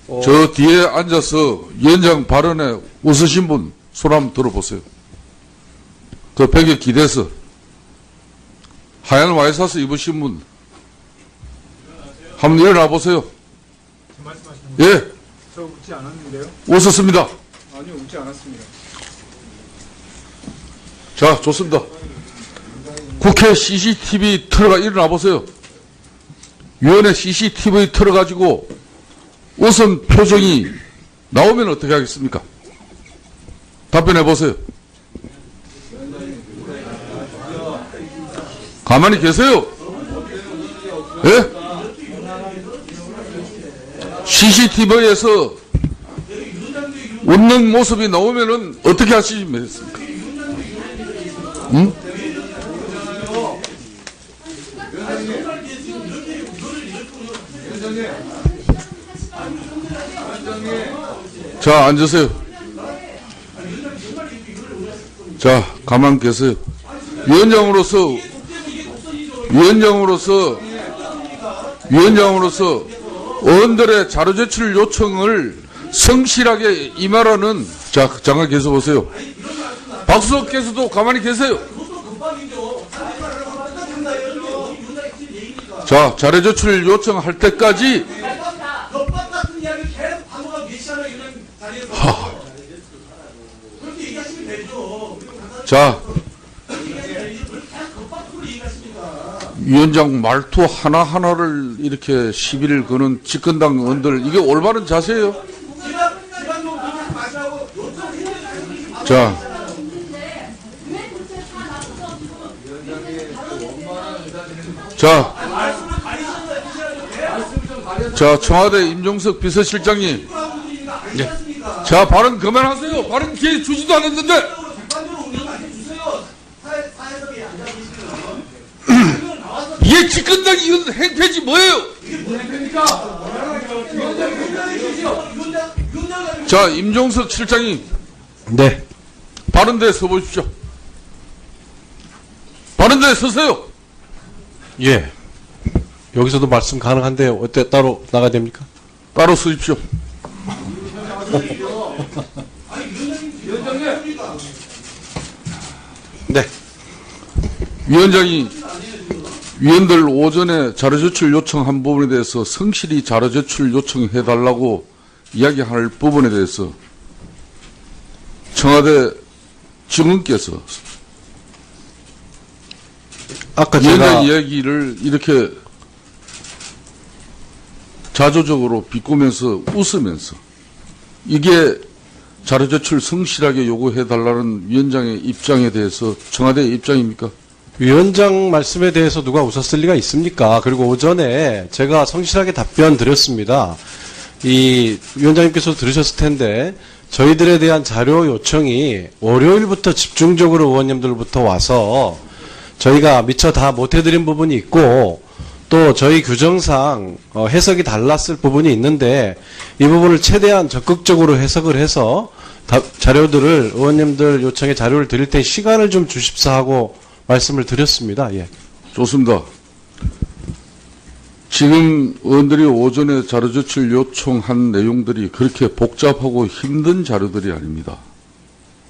저 뒤에 앉아서 위원장 발언에 웃으신 분 손 한번 들어보세요. 그 벽에 기대서 하얀 와이셔츠 입으신 분 한번 일어나 보세요. 말씀하시는 예, 저 웃지 않았는데요? 웃었습니다. 아니요, 웃지 않았습니다. 자, 좋습니다. 국회 CCTV 틀어가 일어나 보세요. 위원회 CCTV 틀어가지고 웃은 표정이 나오면 어떻게 하겠습니까? 답변해 보세요. 가만히 계세요. 예? CCTV에서 웃는 모습이 나오면은 어떻게 하시면 되겠습니까? 응? 자, 앉으세요. 자, 가만 계세요. 위원장으로서 의원들의 자료 제출 요청을 성실하게 임하라는, 자, 잠깐 계속 보세요. 박수석께서도 가만히 계세요. 자, 자료 제출 요청할 때까지 자, 위원장 말투 하나하나를 이렇게 시비를 거는 집권당 의원들, 이게 올바른 자세예요? 자, 자, 청와대 임종석 비서실장님. 네. 자, 발언 그만하세요. 발언 기회 주지도 않았는데. 이게 집권당 이건 행패지 뭐예요? 자, 임종석 실장님. 네. 발언대에 서보십시오. 발언대에 서세요. 예. 여기서도 말씀 가능한데 어때 따로 나가야 됩니까? 따로 서십시오. 네. 위원장이 위원들 오전에 자료 제출 요청한 부분에 대해서 성실히 자료 제출 요청해달라고 이야기할 부분에 대해서 청와대 증언께서 아까 위원장 제가 이야기를 이렇게 자조적으로 비꼬면서 웃으면서 이게 자료 제출 성실하게 요구해달라는 위원장의 입장에 대해서 청와대의 입장입니까? 위원장 말씀에 대해서 누가 웃었을 리가 있습니까? 그리고 오전에 제가 성실하게 답변 드렸습니다. 이 위원장님께서 들으셨을 텐데 저희들에 대한 자료 요청이 월요일부터 집중적으로 의원님들부터 와서 저희가 미처 다 못해드린 부분이 있고 또 저희 규정상 해석이 달랐을 부분이 있는데 이 부분을 최대한 적극적으로 해석을 해서 자료들을 의원님들 요청에 자료를 드릴 때 시간을 좀 주십사 하고 말씀을 드렸습니다. 예. 좋습니다. 지금 의원들이 오전에 자료 제출 요청한 내용들이 그렇게 복잡하고 힘든 자료들이 아닙니다.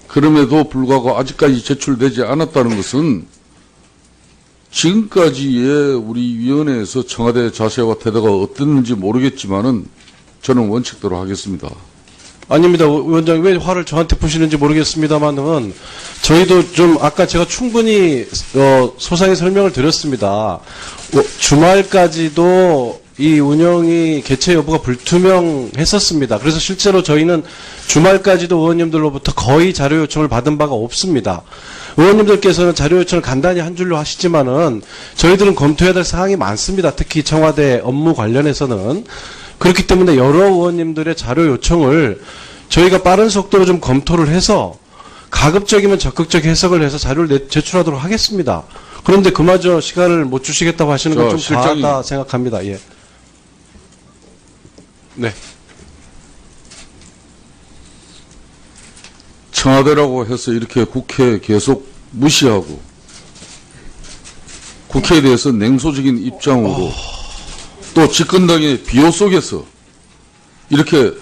그럼에도 불구하고 아직까지 제출되지 않았다는 것은 지금까지의 우리 위원회에서 청와대 자세와 태도가 어땠는지 모르겠지만은 저는 원칙대로 하겠습니다. 아닙니다. 위원장님 왜 화를 저한테 푸시는지 모르겠습니다만은 저희도 좀 아까 제가 충분히 소상히 설명을 드렸습니다. 주말까지도 이 운영이 개최 여부가 불투명했었습니다. 그래서 실제로 저희는 주말까지도 의원님들로부터 거의 자료 요청을 받은 바가 없습니다. 의원님들께서는 자료 요청을 간단히 한 줄로 하시지만은 저희들은 검토해야 될 사항이 많습니다. 특히 청와대 업무 관련해서는. 그렇기 때문에 여러 의원님들의 자료 요청을 저희가 빠른 속도로 좀 검토를 해서 가급적이면 적극적 해석을 해서 자료를 제출하도록 하겠습니다. 그런데 그마저 시간을 못 주시겠다고 하시는 건 좀 과하다 생각합니다. 예. 네. 청와대라고 해서 이렇게 국회 계속 무시하고 국회에 대해서 냉소적인 입장으로 또 집권당의 비호 속에서 이렇게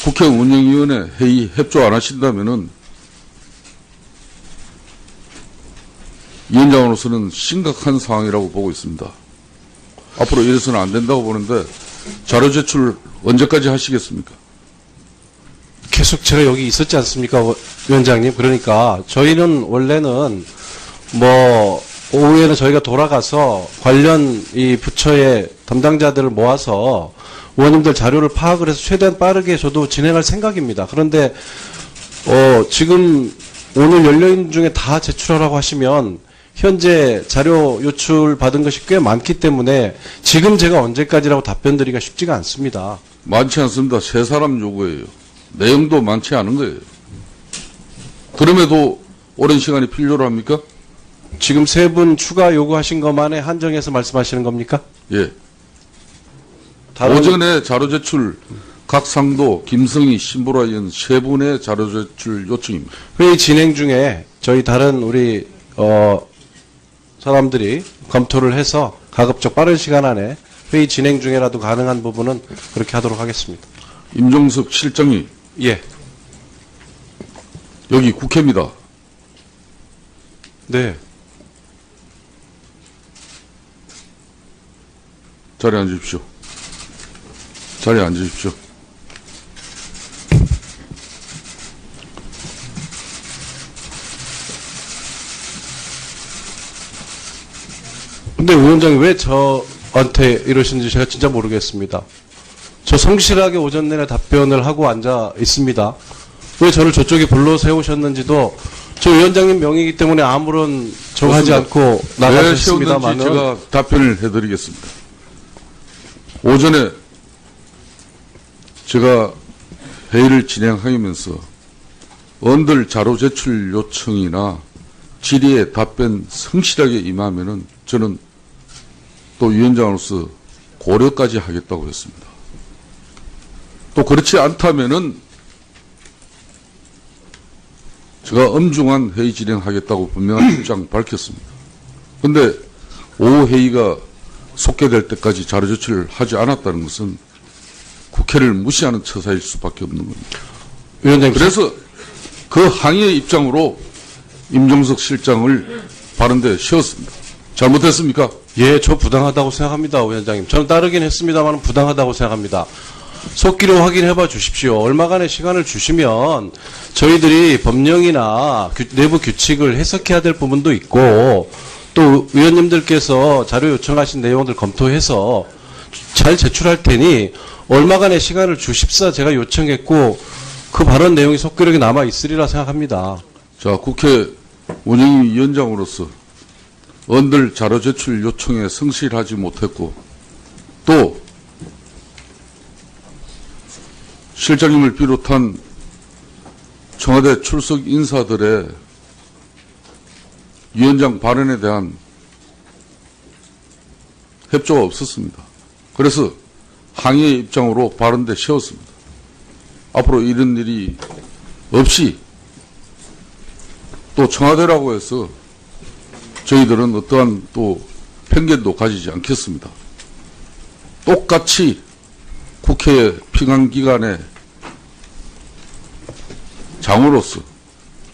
국회 운영위원회 회의 협조 안 하신다면은 위원장으로서는 심각한 상황이라고 보고 있습니다. 앞으로 이래서는 안 된다고 보는데 자료 제출 언제까지 하시겠습니까? 계속 제가 여기 있었지 않습니까, 위원장님? 그러니까 저희는 원래는 뭐 오후에는 저희가 돌아가서 관련 이 부처의 담당자들을 모아서 의원님들 자료를 파악을 해서 최대한 빠르게 저도 진행할 생각입니다. 그런데 지금 오늘 열려있는 중에 다 제출하라고 하시면 현재 자료 요출 받은 것이 꽤 많기 때문에 지금 제가 언제까지라고 답변 드리기가 쉽지가 않습니다. 많지 않습니다. 세 사람 요구예요. 내용도 많지 않은 거예요. 그럼에도 오랜 시간이 필요로 합니까? 지금 세 분 추가 요구하신 것만에 한정해서 말씀하시는 겁니까? 예. 다른 오전에 자료 제출 각상도, 김성희, 신보라 의원 세 분의 자료 제출 요청입니다. 회의 진행 중에 저희 다른 우리 사람들이 검토를 해서 가급적 빠른 시간 안에 회의 진행 중에라도 가능한 부분은 그렇게 하도록 하겠습니다. 임종석 실장님, 예. 여기 국회입니다. 네. 자리에 앉으십시오. 자리에 앉으십시오. 근데 위원장이 왜 저한테 이러시는지 제가 진짜 모르겠습니다. 저 성실하게 오전 내내 답변을 하고 앉아 있습니다. 왜 저를 저쪽에 불러 세우셨는지도 저 위원장님 명의이기 때문에 아무런 정하지 않고 왜 세웠는지 나가셨습니다만은 제가 답변을 해드리겠습니다. 오전에 제가 회의를 진행하면서 의원들 자료 제출 요청이나 질의에 답변 성실하게 임하면은 저는 또 위원장으로서 고려까지 하겠다고 했습니다. 또 그렇지 않다면은 제가 엄중한 회의 진행하겠다고 분명한 입장 밝혔습니다. 그런데 오후 회의가 속개될 때까지 자료 제출을 하지 않았다는 것은 국회를 무시하는 처사일 수밖에 없는 겁니다. 위원장님 그래서 그 항의의 입장으로 임종석 실장을 바른데 세웠습니다. 잘못했습니까? 예, 저 부당하다고 생각합니다, 위원장님. 저는 따르긴 했습니다만 부당하다고 생각합니다. 속기로 확인해봐 주십시오. 얼마간의 시간을 주시면 저희들이 법령이나 내부 규칙을 해석해야 될 부분도 있고 또 위원님들께서 자료 요청하신 내용들 검토해서 잘 제출할 테니 얼마간의 시간을 주십사 제가 요청했고 그 발언 내용이 속기록에 남아 있으리라 생각합니다. 자, 국회 운영위원장으로서 의원들 자료 제출 요청에 성실하지 못했고 또 실장님을 비롯한 청와대 출석 인사들의 위원장 발언에 대한 협조가 없었습니다. 그래서 항의의 입장으로 발언대 세웠습니다. 앞으로 이런 일이 없이 또 청와대라고 해서 저희들은 어떠한 또 편견도 가지지 않겠습니다. 똑같이 국회 평안기관의 장으로서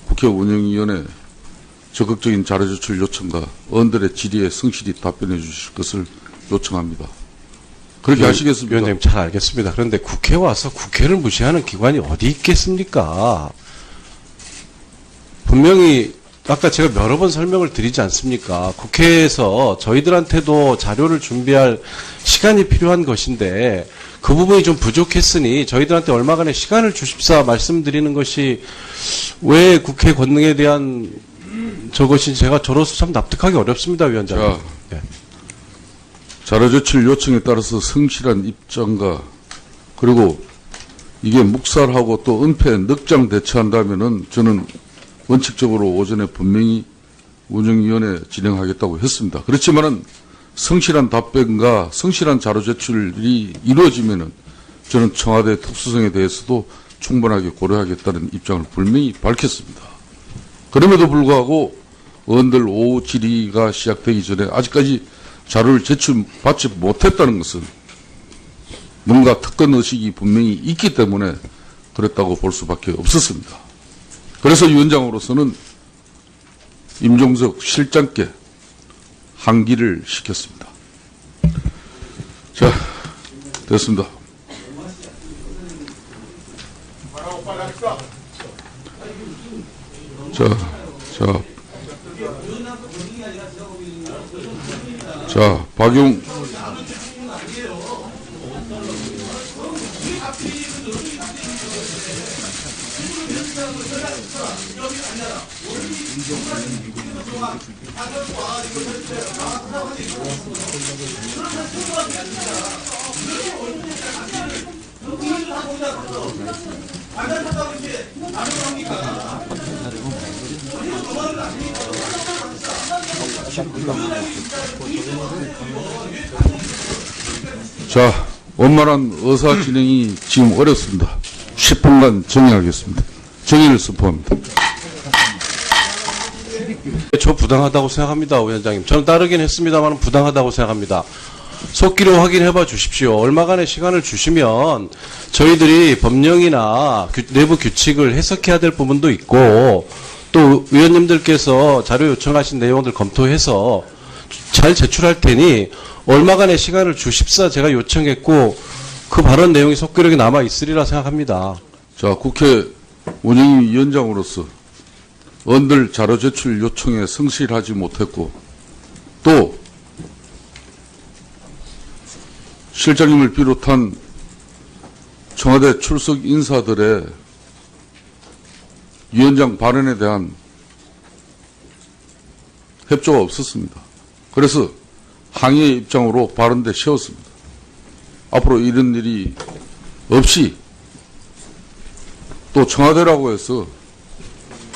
국회 운영위원회 적극적인 자료 제출 요청과 의원들의 질의에 성실히 답변해 주실 것을 요청합니다. 그렇게 하시겠습니까? 위원장님 잘 알겠습니다. 그런데 국회 와서 국회를 무시하는 기관이 어디 있겠습니까? 분명히 아까 제가 여러 번 설명을 드리지 않습니까? 국회에서 저희들한테도 자료를 준비할 시간이 필요한 것인데 그 부분이 좀 부족했으니 저희들한테 얼마간의 시간을 주십사 말씀드리는 것이 왜 국회 권능에 대한 저것이 제가 저로서 참 납득하기 어렵습니다, 위원장님. 자, 예. 자료 제출 요청에 따라서 성실한 입장과 그리고 이게 묵살하고 또 은폐 늑장 대처한다면은 저는 원칙적으로 오전에 분명히 운영위원회 진행하겠다고 했습니다. 그렇지만은 성실한 답변과 성실한 자료 제출이 이루어지면은 저는 청와대 특수성에 대해서도 충분하게 고려하겠다는 입장을 분명히 밝혔습니다. 그럼에도 불구하고 의원들 오후 질의가 시작되기 전에 아직까지 자료를 제출받지 못했다는 것은 뭔가 특권 의식이 분명히 있기 때문에 그랬다고 볼 수밖에 없었습니다. 그래서 위원장으로서는 임종석 실장께 항기를 시켰습니다. 자, 됐습니다. 자, 박용. 자, 원만한 의사 진행이 지금 어렵습니다. 10분간 정의하겠습니다. 정의를 선포합니다. 저 부당하다고 생각합니다, 위원장님. 저는 따르긴 했습니다만 부당하다고 생각합니다. 속기로 확인해봐 주십시오. 얼마간의 시간을 주시면 저희들이 법령이나 내부 규칙을 해석해야 될 부분도 있고 또 위원님들께서 자료 요청하신 내용들 검토해서 잘 제출할 테니 얼마간의 시간을 주십사 제가 요청했고 그 발언 내용이 속기록에 남아 있으리라 생각합니다. 자, 국회 운영위원장으로서 언들 자료 제출 요청에 성실하지 못했고 또 실장님을 비롯한 청와대 출석 인사들의 위원장 발언에 대한 협조가 없었습니다. 그래서 항의의 입장으로 발언대 세웠습니다. 앞으로 이런 일이 없이 또 청와대라고 해서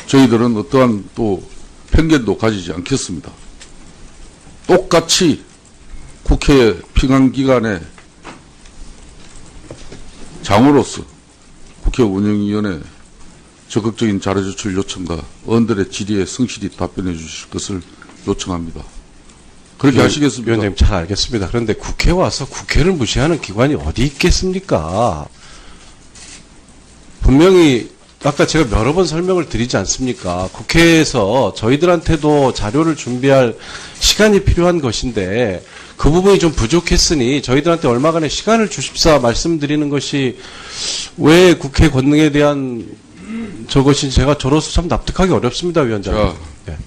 저희들은 어떠한 또 편견도 가지지 않겠습니다. 똑같이 국회 피감기관의 장으로서 국회 운영위원회 적극적인 자료 제출 요청과 의원들의 질의에 성실히 답변해 주실 것을 요청합니다. 그렇게 하시겠습니까? 위원장님 잘 알겠습니다. 그런데 국회 와서 국회를 무시하는 기관이 어디 있겠습니까? 분명히 아까 제가 여러 번 설명을 드리지 않습니까? 국회에서 저희들한테도 자료를 준비할 시간이 필요한 것인데 그 부분이 좀 부족했으니 저희들한테 얼마간의 시간을 주십사 말씀드리는 것이 왜 국회 권능에 대한 저것이 제가 저로서 참 납득하기 어렵습니다, 위원장님. 자, 네.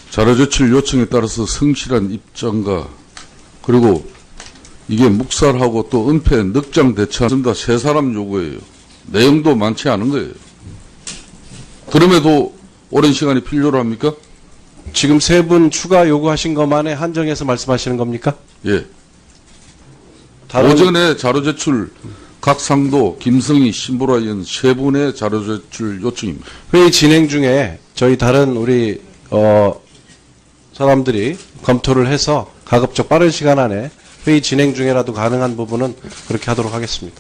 자료 제출 요청에 따라서 성실한 입장과 그리고 이게 묵살하고 또 은폐 늑장 대처한다 세 사람 요구예요. 내용도 많지 않은 거예요. 그럼에도 오랜 시간이 필요로 합니까? 지금 세 분 추가 요구하신 것만에 한정해서 말씀하시는 겁니까? 예. 다른 오전에 자료 제출 각상도 김성희 신보라 의원 세 분의 자료 제출 요청입니다. 회의 진행 중에 저희 다른 우리 사람들이 검토를 해서 가급적 빠른 시간 안에 회의 진행 중에라도 가능한 부분은 그렇게 하도록 하겠습니다.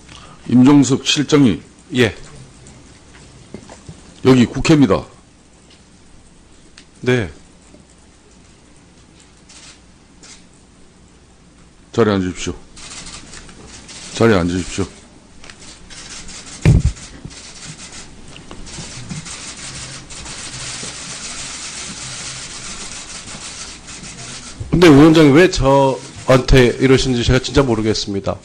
임종석 실장님, 예. 여기 국회입니다. 네. 자리에 앉으십시오. 자리에 앉으십시오. 근데 위원장이 왜 저한테 이러시는지 제가 진짜 모르겠습니다.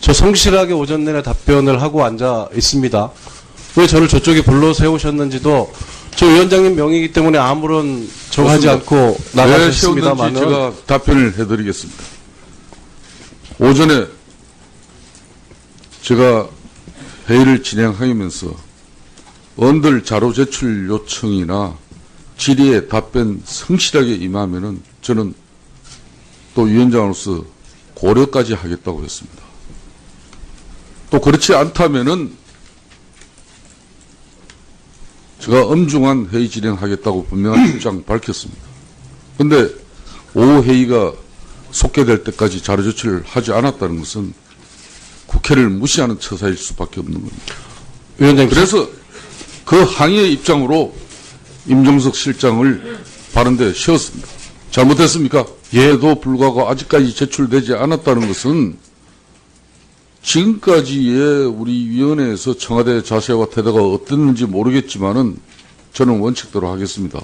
저 성실하게 오전 내내 답변을 하고 앉아 있습니다. 왜 저를 저쪽에 불러 세우셨는지도 저 위원장님 명의이기 때문에 아무런 정하지 않고 왜 세웠는지 나가셨습니다만은 제가 답변을 해드리겠습니다. 오전에 제가 회의를 진행하면서 의원들 자료 제출 요청이나 질의에 답변 성실하게 임하면은 저는 또 위원장으로서 고려까지 하겠다고 했습니다. 또 그렇지 않다면은 제가 엄중한 회의 진행하겠다고 분명한 입장 밝혔습니다. 근데 오후 회의가 속개될 때까지 자료 제출을 하지 않았다는 것은 국회를 무시하는 처사일 수밖에 없는 겁니다. 위원장님 그래서 그 항의의 입장으로 임종석 실장을 발언대에 세웠습니다. 잘못했습니까? 예에도 불구하고 아직까지 제출되지 않았다는 것은 지금까지의 우리 위원회에서 청와대 자세와 태도가 어땠는지 모르겠지만은 저는 원칙대로 하겠습니다.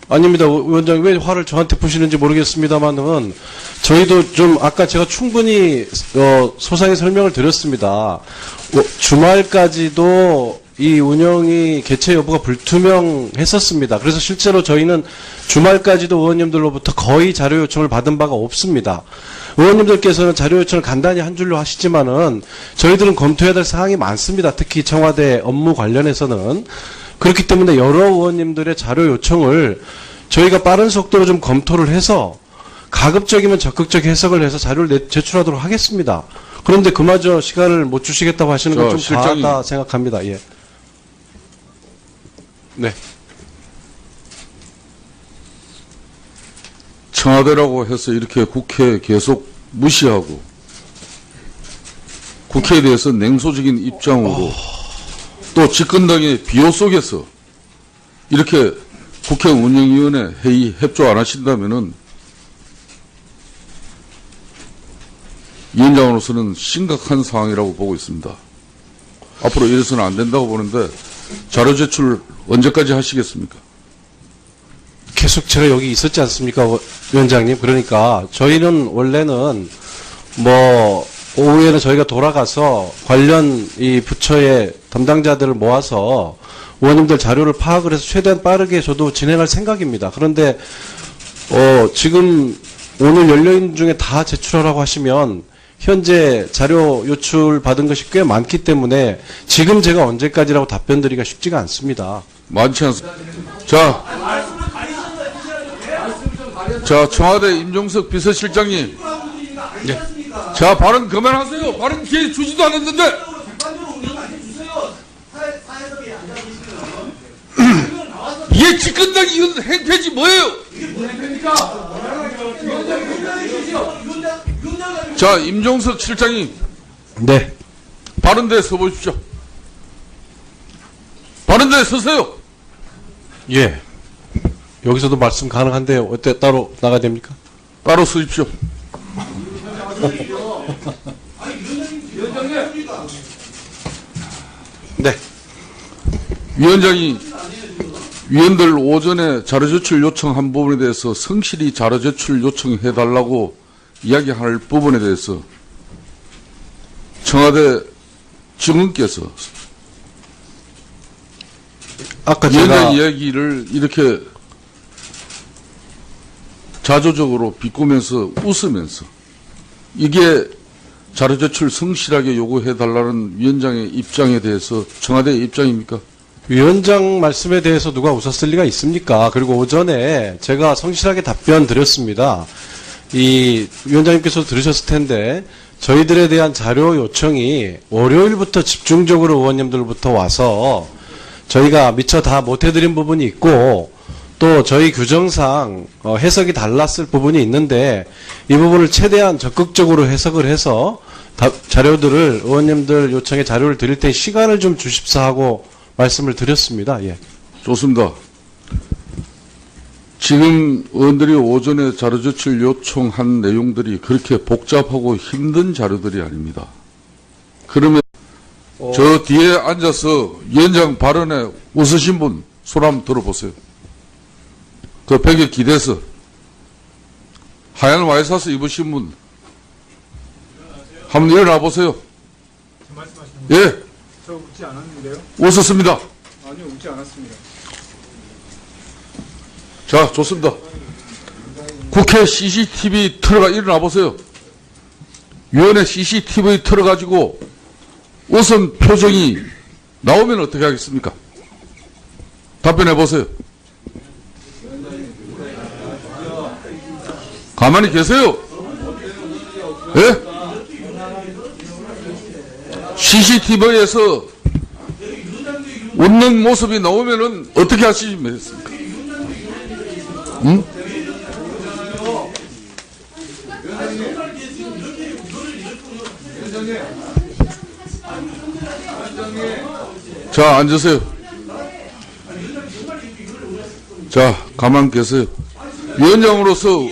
아닙니다. 위원장님 왜 화를 저한테 푸시는지 모르겠습니다만은 저희도 좀 아까 제가 충분히 소상히 설명을 드렸습니다. 주말까지도 이 운영이 개최 여부가 불투명했었습니다. 그래서 실제로 저희는 주말까지도 의원님들로부터 거의 자료 요청을 받은 바가 없습니다. 의원님들께서는 자료 요청을 간단히 한 줄로 하시지만은 저희들은 검토해야 될 사항이 많습니다. 특히 청와대 업무 관련해서는. 그렇기 때문에 여러 의원님들의 자료 요청을 저희가 빠른 속도로 좀 검토를 해서 가급적이면 적극적 해석을 해서 자료를 제출하도록 하겠습니다. 그런데 그마저 시간을 못 주시겠다고 하시는 건 좀 실장님. 과하다 생각합니다. 예. 네. 청와대라고 해서 이렇게 국회 계속 무시하고 국회에 대해서 냉소적인 입장으로 또 집권당의 비호 속에서 이렇게 국회 운영위원회 회의 협조 안 하신다면은 위원장으로서는 심각한 상황이라고 보고 있습니다. 앞으로 이래서는 안 된다고 보는데 자료 제출 언제까지 하시겠습니까? 계속 제가 여기 있었지 않습니까, 위원장님? 그러니까 저희는 원래는 오후에는 저희가 돌아가서 관련 이 부처의 담당자들을 모아서 의원님들 자료를 파악을 해서 최대한 빠르게 저도 진행할 생각입니다. 그런데 지금 오늘 열려있는 중에 다 제출하라고 하시면 현재 자료 요출 받은 것이 꽤 많기 때문에 지금 제가 언제까지라고 답변 드리기가 쉽지가 않습니다. 많지 않습니다. 자, 청와대 임종석 비서실장님. 네. 자, 발언 그만하세요. 발언 기회 주지도 않았는데. 이게 집권당이 이건 행패지 뭐예요? 자, 임종석 실장님. 네. 발언대에 서보십시오. 발언대에 서세요. 예. 여기서도 말씀 가능한데 어때 따로 나가야 됩니까? 따로 서십시오. 네. 위원장이 위원들 오전에 자료 제출 요청한 부분에 대해서 성실히 자료 제출 요청해달라고 이야기할 부분에 대해서 청와대 직원께서 아까 위원장 제가 이야기를 이렇게 자조적으로 비꼬면서 웃으면서 이게 자료 제출 성실하게 요구해달라는 위원장의 입장에 대해서 청와대의 입장입니까? 위원장 말씀에 대해서 누가 웃었을 리가 있습니까? 그리고 오전에 제가 성실하게 답변 드렸습니다. 이 위원장님께서 들으셨을 텐데 저희들에 대한 자료 요청이 월요일부터 집중적으로 의원님들부터 와서 저희가 미처 다 못해드린 부분이 있고 또 저희 규정상 해석이 달랐을 부분이 있는데 이 부분을 최대한 적극적으로 해석을 해서 자료들을 의원님들 요청에 자료를 드릴 때 시간을 좀 주십사 하고 말씀을 드렸습니다. 예. 좋습니다. 지금 의원들이 오전에 자료 제출 요청한 내용들이 그렇게 복잡하고 힘든 자료들이 아닙니다. 그러면 저 뒤에 앉아서 위원장 발언에 웃으신 분 손 한번 들어보세요. 그 벽에 기대서 하얀 와이셔츠 입으신 분 한번 일어나 보세요. 저 말씀하시는 예, 저 웃지 않았는데요? 웃었습니다. 아니요, 웃지 않았습니다. 자, 좋습니다. 국회 CCTV 틀어가 일어나 보세요. 위원회 CCTV 틀어가지고 웃은 표정이 나오면 어떻게 하겠습니까? 답변해 보세요. 가만히 계세요. 예? CCTV에서 웃는 모습이 나오면은 어떻게 하시겠습니까? 응? 자, 앉으세요. 자, 가만 계세요. 위원장으로서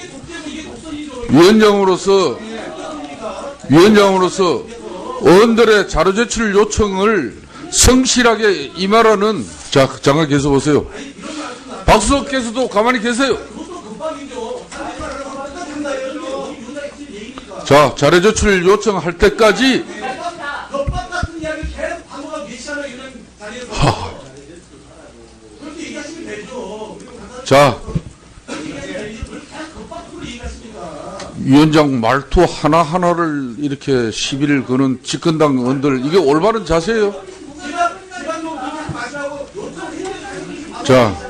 의원들의 자료 제출 요청을 성실하게 임하라는, 자, 잠깐 계속 오세요. 박수석께서도 가만히 계세요. 자, 자료 제출 요청할 때까지 자, 위원장 말투 하나하나를 이렇게 시비를 거는 집권당 의원들, 이게 올바른 자세예요? 자,